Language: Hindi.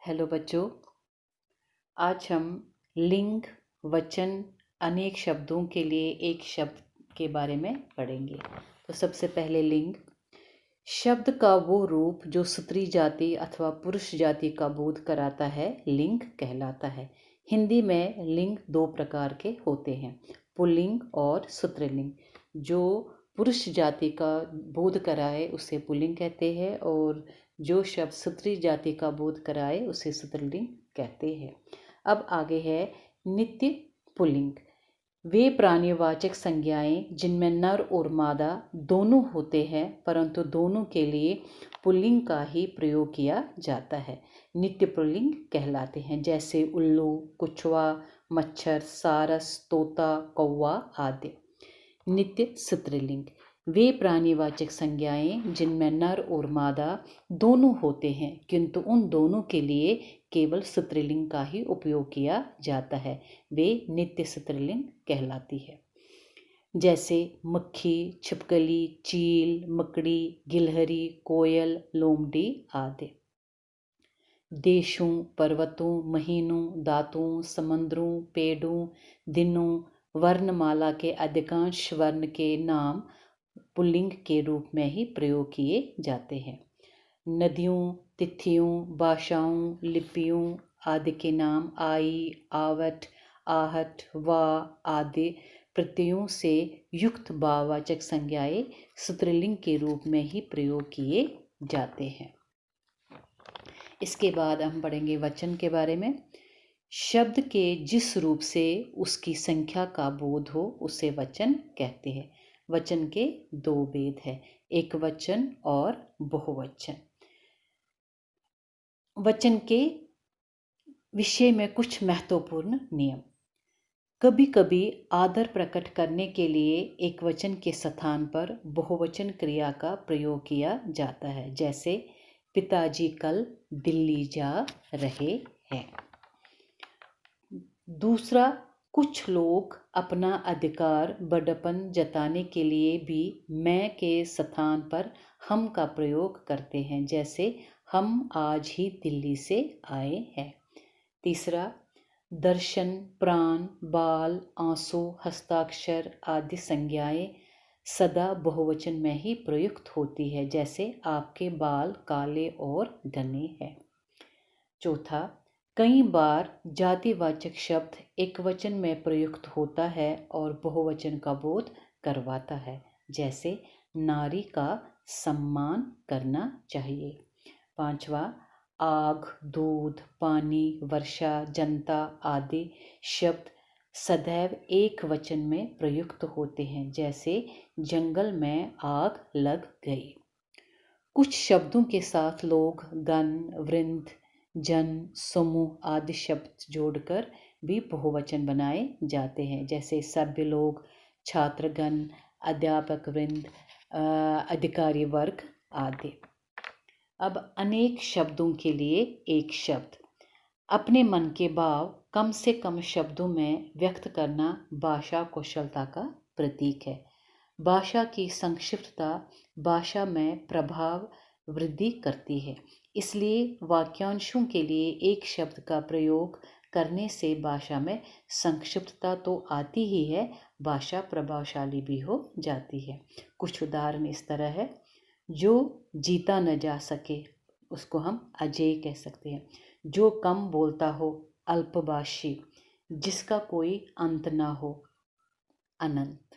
हेलो बच्चों, आज हम लिंग, वचन, अनेक शब्दों के लिए एक शब्द के बारे में पढ़ेंगे। तो सबसे पहले लिंग। शब्द का वो रूप जो स्त्री जाति अथवा पुरुष जाति का बोध कराता है लिंग कहलाता है। हिंदी में लिंग दो प्रकार के होते हैं, पुल्लिंग और स्त्रीलिंग। जो पुरुष जाति का बोध कराए उसे पुल्लिंग कहते हैं और जो शब्द स्त्री जाति का बोध कराए उसे स्त्रीलिंग कहते हैं। अब आगे है नित्य पुल्लिंग। वे प्राणीवाचक संज्ञाएं जिनमें नर और मादा दोनों होते हैं, परंतु दोनों के लिए पुल्लिंग का ही प्रयोग किया जाता है, नित्य पुल्लिंग कहलाते हैं। जैसे उल्लू, कुछवा, मच्छर, सारस, तोता, कौवा आदि। नित्य स्त्रीलिंग। वे प्राणीवाचक संज्ञाएं जिनमें नर और मादा दोनों होते हैं, किंतु उन दोनों के लिए केवल स्त्रीलिंग का ही उपयोग किया जाता है, वे नित्य स्त्रीलिंग कहलाती है। जैसे मक्खी, छिपकली, चील, मकड़ी, गिलहरी, कोयल, लोमड़ी आदि। देशों, पर्वतों, महीनों, दांतों, समंदरों, पेड़ों, दिनों, वर्णमाला के अधिकांश वर्ण के नाम पुल्लिंग के रूप में ही प्रयोग किए जाते हैं। नदियों, तिथियों, भाषाओं, लिपियों आदि के नाम आई, आवट, आहट, वा आदि प्रत्ययों से युक्त भाववाचक संज्ञाएं स्त्रीलिंग के रूप में ही प्रयोग किए जाते हैं। इसके बाद हम पढ़ेंगे वचन के बारे में। शब्द के जिस रूप से उसकी संख्या का बोध हो उसे वचन कहते हैं। वचन के दो भेद है, एक वचन और बहुवचन। वचन के विषय में कुछ महत्वपूर्ण नियम। कभी कभी आदर प्रकट करने के लिए एक वचन के स्थान पर बहुवचन क्रिया का प्रयोग किया जाता है। जैसे पिताजी कल दिल्ली जा रहे हैं। दूसरा, कुछ लोग अपना अधिकार बड़प्पन जताने के लिए भी मैं के स्थान पर हम का प्रयोग करते हैं। जैसे हम आज ही दिल्ली से आए हैं। तीसरा, दर्शन, प्राण, बाल, आंसू, हस्ताक्षर आदि संज्ञाएं सदा बहुवचन में ही प्रयुक्त होती है। जैसे आपके बाल काले और घने हैं। चौथा, कई बार जातिवाचक शब्द एक वचन में प्रयुक्त होता है और बहुवचन का बोध करवाता है। जैसे नारी का सम्मान करना चाहिए। पांचवा, आग, दूध, पानी, वर्षा, जनता आदि शब्द सदैव एक वचन में प्रयुक्त होते हैं। जैसे जंगल में आग लग गई। कुछ शब्दों के साथ लोग गण, वृंद, जन, समूह आदि शब्द जोड़कर भी बहुवचन बनाए जाते हैं। जैसे सभ्य लोग, छात्रगण, अध्यापक वृंद, अधिकारी वर्ग आदि। अब अनेक शब्दों के लिए एक शब्द। अपने मन के भाव कम से कम शब्दों में व्यक्त करना भाषा कौशलता का प्रतीक है। भाषा की संक्षिप्तता भाषा में प्रभाव वृद्धि करती है। इसलिए वाक्यांशों के लिए एक शब्द का प्रयोग करने से भाषा में संक्षिप्तता तो आती ही है, भाषा प्रभावशाली भी हो जाती है। कुछ उदाहरण इस तरह है। जो जीता न जा सके उसको हम अजेय कह सकते हैं। जो कम बोलता हो अल्पभाषी, जिसका कोई अंत ना हो अनंत।